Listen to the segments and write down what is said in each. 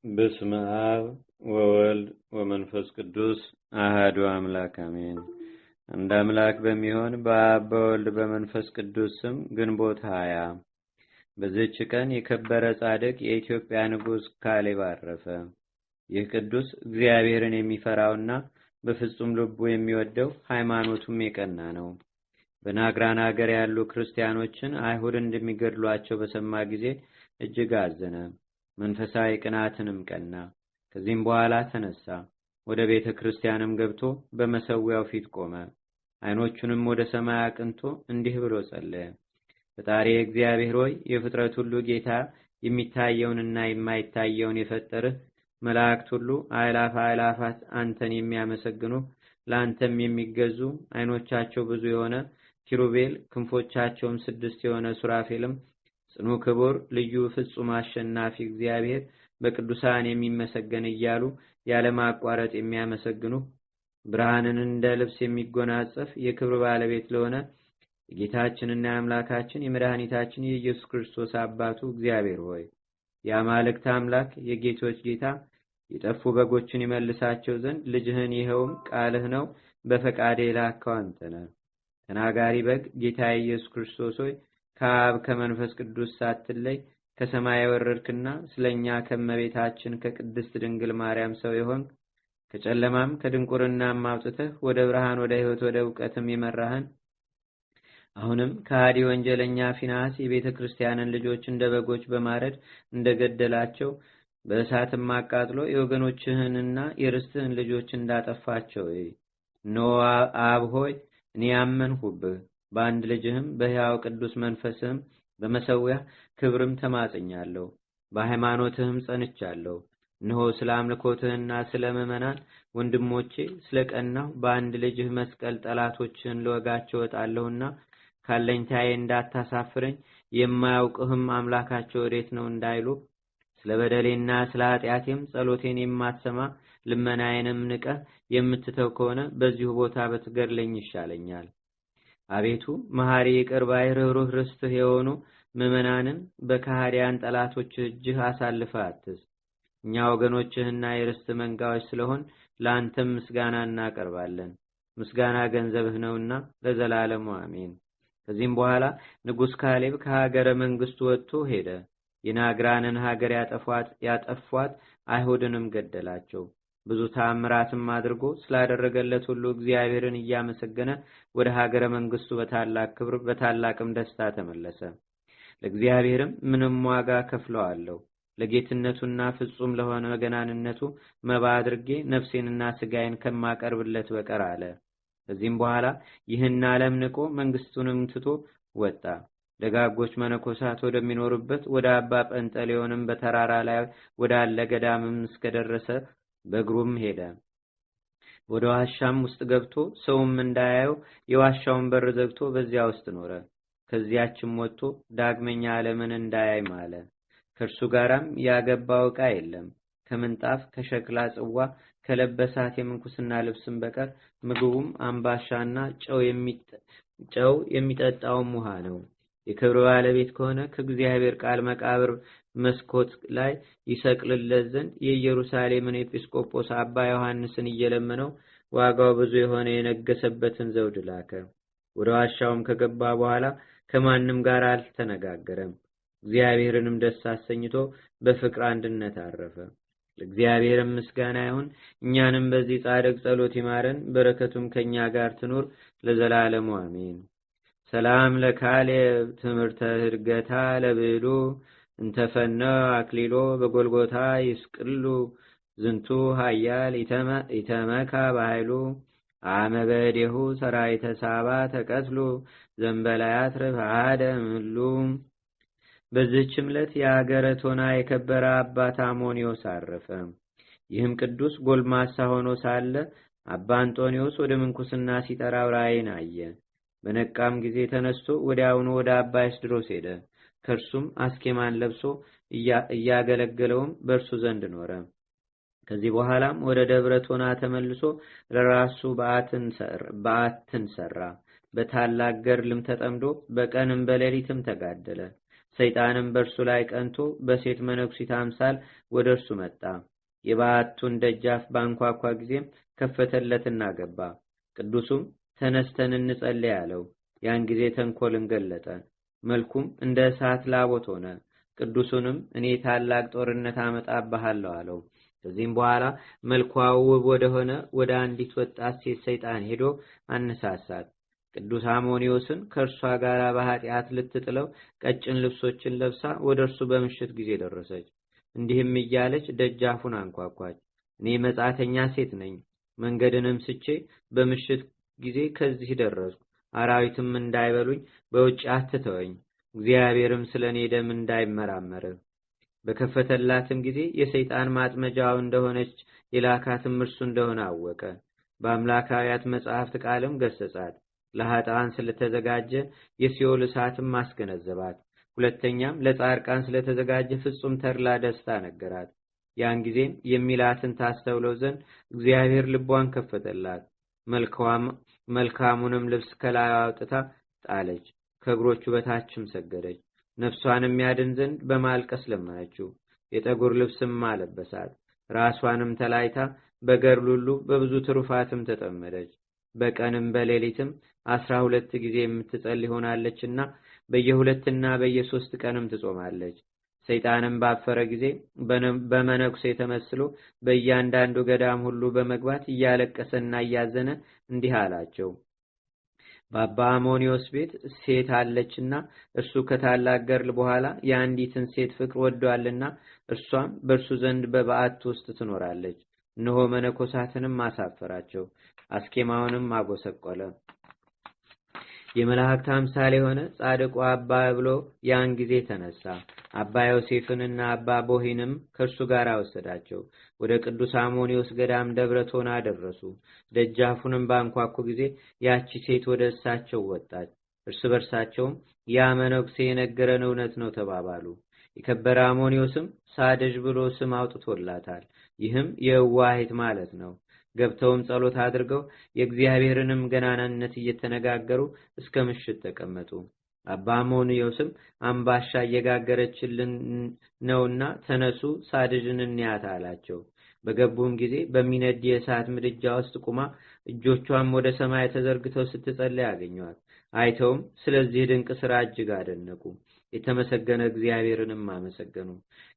በስመ አብ ወወልድ ወመንፈስ ቅዱስ አሐዱ አምላክ አሜን። አንድ አምላክ በሚሆን በአብ በወልድ በመንፈስ ቅዱስ ስም ግንቦት 20 በዚህች ቀን የከበረ ጻድቅ የኢትዮጵያ ንጉሥ ካሌብ አረፈ። ይህ ቅዱስ እግዚአብሔርን የሚፈራውና በፍጹም ልቡ የሚወደው ሃይማኖቱም የቀና ነው። በናግራን ሀገር ያሉ ክርስቲያኖችን አይሁድ እንደሚገድሏቸው በሰማ ጊዜ እጅግ አዘነ። መንፈሳዊ ቅናትንም ቀና። ከዚህም በኋላ ተነሳ፣ ወደ ቤተ ክርስቲያንም ገብቶ በመሰዊያው ፊት ቆመ። ዓይኖቹንም ወደ ሰማይ አቅንቶ እንዲህ ብሎ ጸለየ። ፈጣሪ እግዚአብሔር ሆይ፣ የፍጥረት ሁሉ ጌታ፣ የሚታየውንና የማይታየውን የፈጠርህ መላእክት ሁሉ አእላፍ አእላፋት አንተን የሚያመሰግኑ ለአንተም የሚገዙ ዓይኖቻቸው ብዙ የሆነ ኪሩቤል ክንፎቻቸውም 6 የሆነ ሱራፌልም ጽኑ ክቡር ልዩ ፍጹም አሸናፊ እግዚአብሔር በቅዱሳን የሚመሰገን እያሉ ያለማቋረጥ የሚያመሰግኑ ብርሃንን እንደ ልብስ የሚጎናጸፍ የክብር ባለቤት ለሆነ የጌታችንና የአምላካችን የመድኃኒታችን የኢየሱስ ክርስቶስ አባቱ እግዚአብሔር ሆይ፣ የአማልክት አምላክ የጌቶች ጌታ የጠፉ በጎችን ይመልሳቸው ዘንድ ልጅህን ይኸውም ቃልህ ነው በፈቃዴ ላከው አንተ ነህ። ተናጋሪ በግ ጌታ ኢየሱስ ክርስቶስ ሆይ፣ ከአብ ከመንፈስ ቅዱስ ሳትለይ ከሰማይ የወረድክና ስለኛ ከመቤታችን ከቅድስት ድንግል ማርያም ሰው የሆንክ ከጨለማም ከድንቁርናም አውጥተህ ወደ ብርሃን ወደ ሕይወት ወደ እውቀትም የመራህን አሁንም ከሃዲ ወንጀለኛ ፊናስ የቤተ ክርስቲያንን ልጆች እንደ በጎች በማረድ እንደገደላቸው በእሳትም አቃጥሎ የወገኖችህንና የርስትህን ልጆች እንዳጠፋቸው ኖ አብ ሆይ፣ እኔ ያመንሁብህ በአንድ ልጅህም በሕያው ቅዱስ መንፈስህም በመሰዊያ ክብርም ተማጽኛለሁ፣ በሃይማኖትህም ጸንቻለሁ። እነሆ ስለ አምልኮትህና ስለ ምእመናን ወንድሞቼ ስለ ቀናሁ በአንድ ልጅህ መስቀል ጠላቶችህን ልወጋቸው እወጣለሁና ካለኝታዬ እንዳታሳፍረኝ፣ የማያውቅህም አምላካቸው ወዴት ነው እንዳይሉ፣ ስለ በደሌና ስለ ኃጢአቴም ጸሎቴን የማትሰማ ልመናዬንም ንቀህ የምትተው ከሆነ በዚሁ ቦታ በትገድለኝ ይሻለኛል። አቤቱ መሐሪ ይቅር ባይ ርኅሩህ ርስትህ የሆኑ ምእመናንን በከሃዲያን ጠላቶች እጅህ አሳልፈህ አትስጥ። እኛ ወገኖችህና የርስት መንጋዎች ስለሆን ለአንተም ምስጋና እናቀርባለን። ምስጋና ገንዘብህ ነውና ለዘላለሙ አሜን። ከዚህም በኋላ ንጉሥ ካሌብ ከሀገረ መንግስቱ ወጥቶ ሄደ። የናግራንን ሀገር ያጠፏት አይሁድንም ገደላቸው። ብዙ ተአምራትም አድርጎ ስላደረገለት ሁሉ እግዚአብሔርን እያመሰገነ ወደ ሀገረ መንግስቱ በታላቅ ክብር በታላቅም ደስታ ተመለሰ። ለእግዚአብሔርም ምንም ዋጋ ከፍለዋለሁ። ለጌትነቱና ፍጹም ለሆነ ገናንነቱ መባ አድርጌ ነፍሴንና ስጋዬን ከማቀርብለት በቀር አለ። ከዚህም በኋላ ይህን ዓለም ንቆ መንግስቱንም ትቶ ወጣ። ደጋጎች መነኮሳት ወደሚኖሩበት ወደ አባ ጰንጠሌዎንም በተራራ ላይ ወዳለ ገዳምም እስከደረሰ በእግሩም ሄደ። ወደ ዋሻም ውስጥ ገብቶ ሰውም እንዳያየው የዋሻውን በር ዘግቶ በዚያ ውስጥ ኖረ። ከዚያችም ወጥቶ ዳግመኛ ዓለምን እንዳያይ ማለ። ከእርሱ ጋራም ያገባው ዕቃ የለም። ከምንጣፍ ከሸክላ ጽዋ ከለበሳት የምንኩስና ልብስም በቀር ምግቡም አምባሻና ጨው የሚጠጣውም ውሃ ነው። የክብር ባለቤት ከሆነ ከእግዚአብሔር ቃል መቃብር መስኮት ላይ ይሰቅልለት ዘንድ የኢየሩሳሌምን ኤጲስቆጶስ አባ ዮሐንስን እየለመነው ዋጋው ብዙ የሆነ የነገሰበትን ዘውድ ላከ። ወደ ዋሻውም ከገባ በኋላ ከማንም ጋር አልተነጋገረም። እግዚአብሔርንም ደስ አሰኝቶ በፍቅር አንድነት አረፈ። ለእግዚአብሔርም ምስጋና ይሁን። እኛንም በዚህ ጻድቅ ጸሎት ይማረን፣ በረከቱም ከኛ ጋር ትኑር ለዘላለሙ አሜን። ሰላም ለካሌብ ትምህርተ ህድገታ ለብሉ እንተፈነ አክሊሎ በጎልጎታ ይስቅሉ ዝንቱ ሀያል ኢተመካ በኃይሉ አመበዴሁ ሰራይተ ሳባ ተቀትሉ ዘንበላያት ረፋደ ምሉ። በዚህች ዕለት የአገረ ቶና የከበረ አባት አሞኒዮስ አረፈ። ይህም ቅዱስ ጎልማሳ ሆኖ ሳለ አባ አንጦኒዮስ ወደ ምንኩስና ሲጠራው ራእይን አየ። በነቃም ጊዜ ተነስቶ ወዲያውኑ ወደ አባ ኤስድሮስ ሄደ። ከእርሱም አስኬማን ለብሶ እያገለገለውም በእርሱ ዘንድ ኖረ። ከዚህ በኋላም ወደ ደብረ ቶና ተመልሶ ለራሱ በዓትን ሰራ። በታላቅ ገድልም ተጠምዶ በቀንም በሌሊትም ተጋደለ። ሰይጣንም በእርሱ ላይ ቀንቶ በሴት መነኩሲት አምሳል ወደ እርሱ መጣ። የበዓቱን ደጃፍ ባንኳኳ ጊዜም ከፈተለትና ገባ። ቅዱሱም ተነስተን እንጸልይ አለው። ያን ጊዜ ተንኮልን ገለጠ። መልኩም እንደ እሳት ላቦት ሆነ። ቅዱሱንም እኔ ታላቅ ጦርነት አመጣብሃለሁ አለው። ከዚህም በኋላ መልኳ ውብ ወደሆነ ወደ አንዲት ወጣት ሴት ሰይጣን ሄዶ አነሳሳት። ቅዱስ አሞኒዮስን ከእርሷ ጋር በኃጢአት ልትጥለው ቀጭን ልብሶችን ለብሳ ወደ እርሱ በምሽት ጊዜ ደረሰች። እንዲህም እያለች ደጃፉን አንኳኳች። እኔ መጻተኛ ሴት ነኝ። መንገድንም ስቼ በምሽት ጊዜ ከዚህ ደረስኩ። አራዊትም እንዳይበሉኝ በውጭ አትተወኝ። እግዚአብሔርም ስለ እኔ ደም እንዳይመራመር። በከፈተላትም ጊዜ የሰይጣን ማጥመጃው እንደሆነች የላካትም እርሱ እንደሆነ አወቀ። በአምላካውያት መጽሐፍት ቃልም ገሰጻት። ለኃጥአን ስለተዘጋጀ የሲኦል እሳትም አስገነዘባት። ሁለተኛም ለጻድቃን ስለተዘጋጀ ፍጹም ተድላ ደስታ ነገራት። ያን ጊዜም የሚላትን ታስተውለው ዘንድ እግዚአብሔር ልቧን ከፈተላት። መልካሙንም ልብስ ከላይ አውጥታ ጣለች። ከእግሮቹ በታችም ሰገደች። ነፍሷንም ያድን ዘንድ በማልቀስ ለመነችው። የጠጉር ልብስም አለበሳት። ራሷንም ተላይታ በገድል ሁሉ በብዙ ትሩፋትም ተጠመደች። በቀንም በሌሊትም 12 ጊዜ የምትጸልይ ሆናለችና በየ2 እና በየ3 ቀንም ትጾማለች። ሰይጣንም ባፈረ ጊዜ በመነኩሴ ተመስሎ በእያንዳንዱ ገዳም ሁሉ በመግባት እያለቀሰና እያዘነ እንዲህ አላቸው። በአባ አሞኒዮስ ቤት ሴት አለችና እርሱ ከታላቅ ገድል በኋላ የአንዲትን ሴት ፍቅር ወዷልና እርሷም በእርሱ ዘንድ በበዓት ውስጥ ትኖራለች። እነሆ መነኮሳትንም አሳፈራቸው፣ አስኬማውንም አጎሰቆለ። የመላእክት አምሳል የሆነ ጻድቁ አባ ብሎ ያን ጊዜ ተነሳ። አባ ዮሴፍንና አባ ቦሂንም ከእርሱ ጋር ወሰዳቸው። ወደ ቅዱስ አሞኒዮስ ገዳም ደብረ ቶና ደረሱ። ደጃፉንም ባንኳኩ ጊዜ ያቺ ሴት ወደ እሳቸው ወጣች። እርስ በርሳቸውም ያ መነኩሴ የነገረን እውነት ነው ተባባሉ። የከበረ አሞኒዮስም ሳድዥ ብሎ ስም አውጥቶላታል። ይህም የዋሂት ማለት ነው። ገብተውም ጸሎት አድርገው የእግዚአብሔርንም ገናናነት እየተነጋገሩ እስከ ምሽት ተቀመጡ። አባ አሞኒዮስም አምባሻ እየጋገረችልን ነውና ተነሱ፣ ሳድዥን እንያት አላቸው። በገቡም ጊዜ በሚነድ የእሳት ምድጃ ውስጥ ቁማ እጆቿም ወደ ሰማይ ተዘርግተው ስትጸልይ አገኟት። አይተውም ስለዚህ ድንቅ ስራ እጅግ አደነቁ። የተመሰገነ እግዚአብሔርንም አመሰገኑ።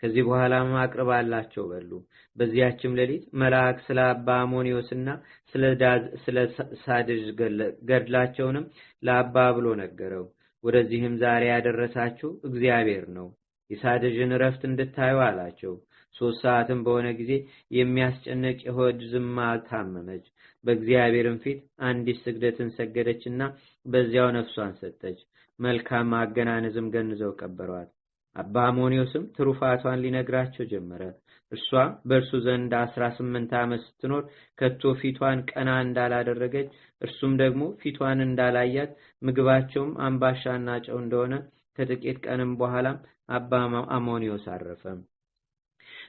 ከዚህ በኋላም አቅርባላቸው በሉ። በዚያችም ሌሊት መልአክ ስለ አባ አሞኒዮስና ስለ ሳድዥ ገድላቸውንም ለአባ ብሎ ነገረው። ወደዚህም ዛሬ ያደረሳችሁ እግዚአብሔር ነው። የሳድዥን እረፍት እንድታዩ አላቸው። 3 ሰዓትም በሆነ ጊዜ የሚያስጨንቅ የሆድ ዝማ ታመመች። በእግዚአብሔርም ፊት አንዲት ስግደትን ሰገደችና በዚያው ነፍሷን ሰጠች። መልካም አገናነዝም ገንዘው ቀበሯት። አባ አሞኒዮስም ትሩፋቷን ሊነግራቸው ጀመረ። እርሷ በእርሱ ዘንድ 18 ዓመት ስትኖር ከቶ ፊቷን ቀና እንዳላደረገች፣ እርሱም ደግሞ ፊቷን እንዳላያት፣ ምግባቸውም አምባሻና ጨው እንደሆነ ከጥቂት ቀንም በኋላም አባ አሞኒዮስ አረፈ።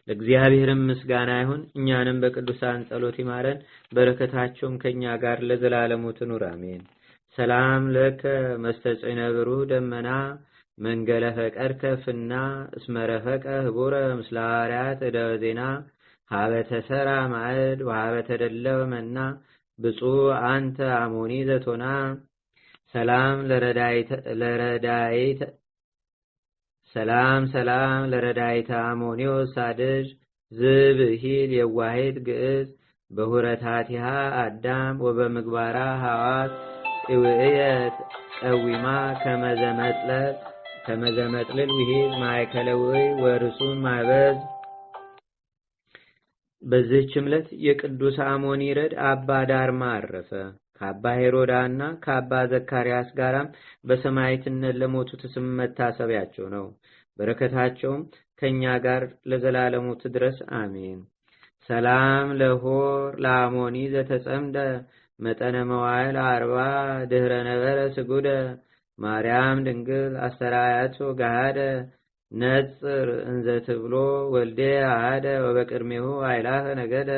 ለእግዚአብሔርም ምስጋና ይሁን። እኛንም በቅዱሳን ጸሎት ይማረን፣ በረከታቸውም ከኛ ጋር ለዘላለሙ ትኑር አሜን። ሰላም ለከ መስተጽዕነ ብሩህ ደመና መንገለ ፈቀድከ ፍና እስመረፈቀ ህቡረ ምስለ ሐዋርያት እደወ ዜና ሀበተ ሰራ ማዕድ ወሀበተ ደለወ መና ብፁዕ አንተ አሞኒ ዘቶና ሰላም ለረዳይተ አሞኒዮስ ሳድዥ ዝብሂል የዋሂድ ግዕዝ በሁረታቲሃ አዳም ወበምግባራ ሐዋት እውእየት ቀዊማ ከመዘመጥልል ውሂድ ማይከለዊ ወርሱን ማበዝ። በዚህች ዕለት የቅዱስ አሞኒ ረድ አባ ዳርማ አረፈ። ከአባ ሄሮዳና ከአባ ዘካርያስ ጋራም በሰማዕትነት ለሞቱት ስም መታሰቢያቸው ነው። በረከታቸውም ከኛ ጋር ለዘላለሙ ትድረስ አሜን። ሰላም ለሆር ለአሞኒ ዘተጸምደ መጠነ መዋዕል 40 ድህረ ነበረ ስጉደ ማርያም ድንግል አስተራያቶ ጋሃደ ነጽር እንዘ ትብሎ ወልዴ አሃደ ወበቅድሜሁ አይላፈ ነገደ።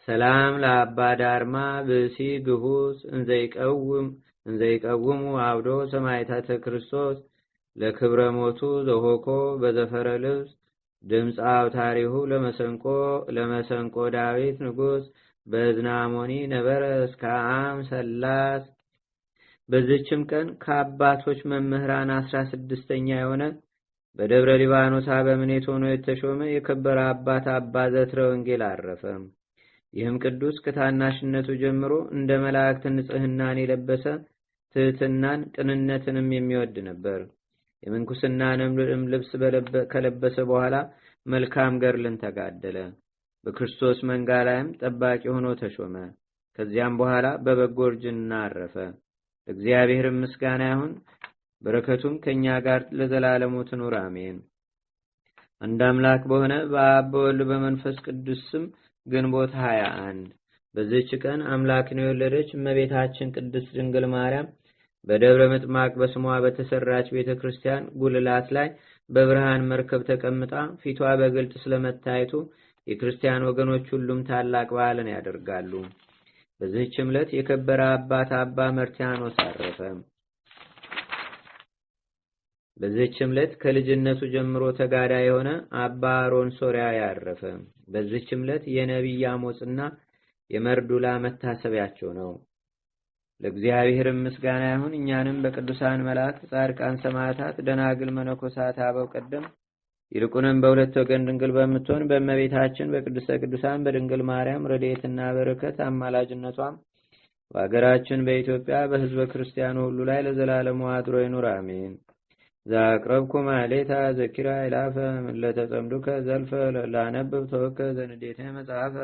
ሰላም ለአባ ዳርማ ብሲ ግሁስ እንዘይቀውሙ አብዶ ሰማዕታተ ክርስቶስ ለክብረ ሞቱ ዘሆኮ በዘፈረ ልብስ ድምፅ አውታሪሁ ለመሰንቆ ዳዊት ንጉሥ በዝናሞኒ ነበረ እስከ አም ሰላት። በዚችም ቀን ከአባቶች መምህራን 16ኛ የሆነ በደብረ ሊባኖስ አበምኔት ሆኖ የተሾመ የከበረ አባት አባ ዘትረ ወንጌል አረፈ። ይህም ቅዱስ ከታናሽነቱ ጀምሮ እንደ መላእክት ንጽሕናን የለበሰ ትሕትናን ቅንነትንም የሚወድ ነበር። የምንኩስናንም ልብስ ከለበሰ በኋላ መልካም ገድልን ተጋደለ። በክርስቶስ መንጋ ላይም ጠባቂ ሆኖ ተሾመ። ከዚያም በኋላ በበጎ እርጅና አረፈ። እግዚአብሔርም ምስጋና ይሁን፣ በረከቱም ከእኛ ጋር ለዘላለሙ ትኑር አሜን። አንድ አምላክ በሆነ በአብ በወልድ በመንፈስ ቅዱስ ስም ግንቦት 21 በዚህች ቀን አምላክን የወለደች እመቤታችን ቅድስት ድንግል ማርያም በደብረ ምጥማቅ በስሟ በተሰራች ቤተ ክርስቲያን ጉልላት ላይ በብርሃን መርከብ ተቀምጣ ፊቷ በግልጥ ስለመታየቱ የክርስቲያን ወገኖች ሁሉም ታላቅ በዓልን ያደርጋሉ። በዚህችም ዕለት የከበረ አባት አባ መርቲያኖስ አረፈ። በዚህችም ዕለት ከልጅነቱ ጀምሮ ተጋዳይ የሆነ አባ አሮን ሶርያ ያረፈ። በዚህችም ዕለት የነቢይ አሞጽና የመርዱላ መታሰቢያቸው ነው። ለእግዚአብሔርም ምስጋና ይሁን። እኛንም በቅዱሳን መላእክት፣ ጻድቃን፣ ሰማዕታት፣ ደናግል፣ መነኮሳት፣ አበው ቀደም ይልቁንም በሁለት ወገን ድንግል በምትሆን በእመቤታችን በቅድስተ ቅዱሳን በድንግል ማርያም ረድኤትና በረከት አማላጅነቷም በአገራችን በኢትዮጵያ በሕዝበ ክርስቲያኑ ሁሉ ላይ ለዘላለሙ አድሮ ይኑር አሜን። ዛቅረብኩ ማሌታ ዘኪራ ይላፈ ለተጸምዱከ ዘልፈ ላነብብ ተወከ ዘንዴተ መጽሐፈ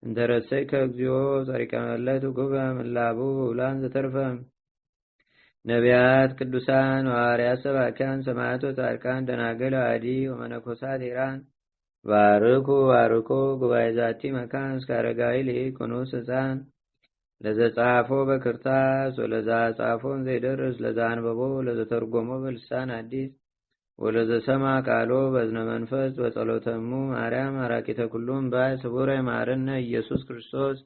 እንተረሰይ ከእግዚኦ ጸሪቀ መለት ጉበ ምላቡ ውላን ዘተርፈ ነቢያት፣ ቅዱሳን፣ ሐዋርያት፣ ሰባኪያን፣ ሰማዕቶ፣ ጻድቃን፣ ደናግል፣ አዲ ወመነኮሳት ኢራን ባርኩ ባርኮ ጉባኤ ዛቲ መካን እስከ አረጋዊ ሊቁኑስ ሕፃን ለዘጻፎ በክርታስ ወለዛ ጻፎን ዘይደርስ ለዛ አንበቦ ለዘተርጎሞ በልሳን አዲስ ወለዘሰማ ቃሎ በዝነ መንፈስ በጸሎተሙ ማርያም አራቂተ ኩሉም ባይ ስቡረ ማረነ ኢየሱስ ክርስቶስ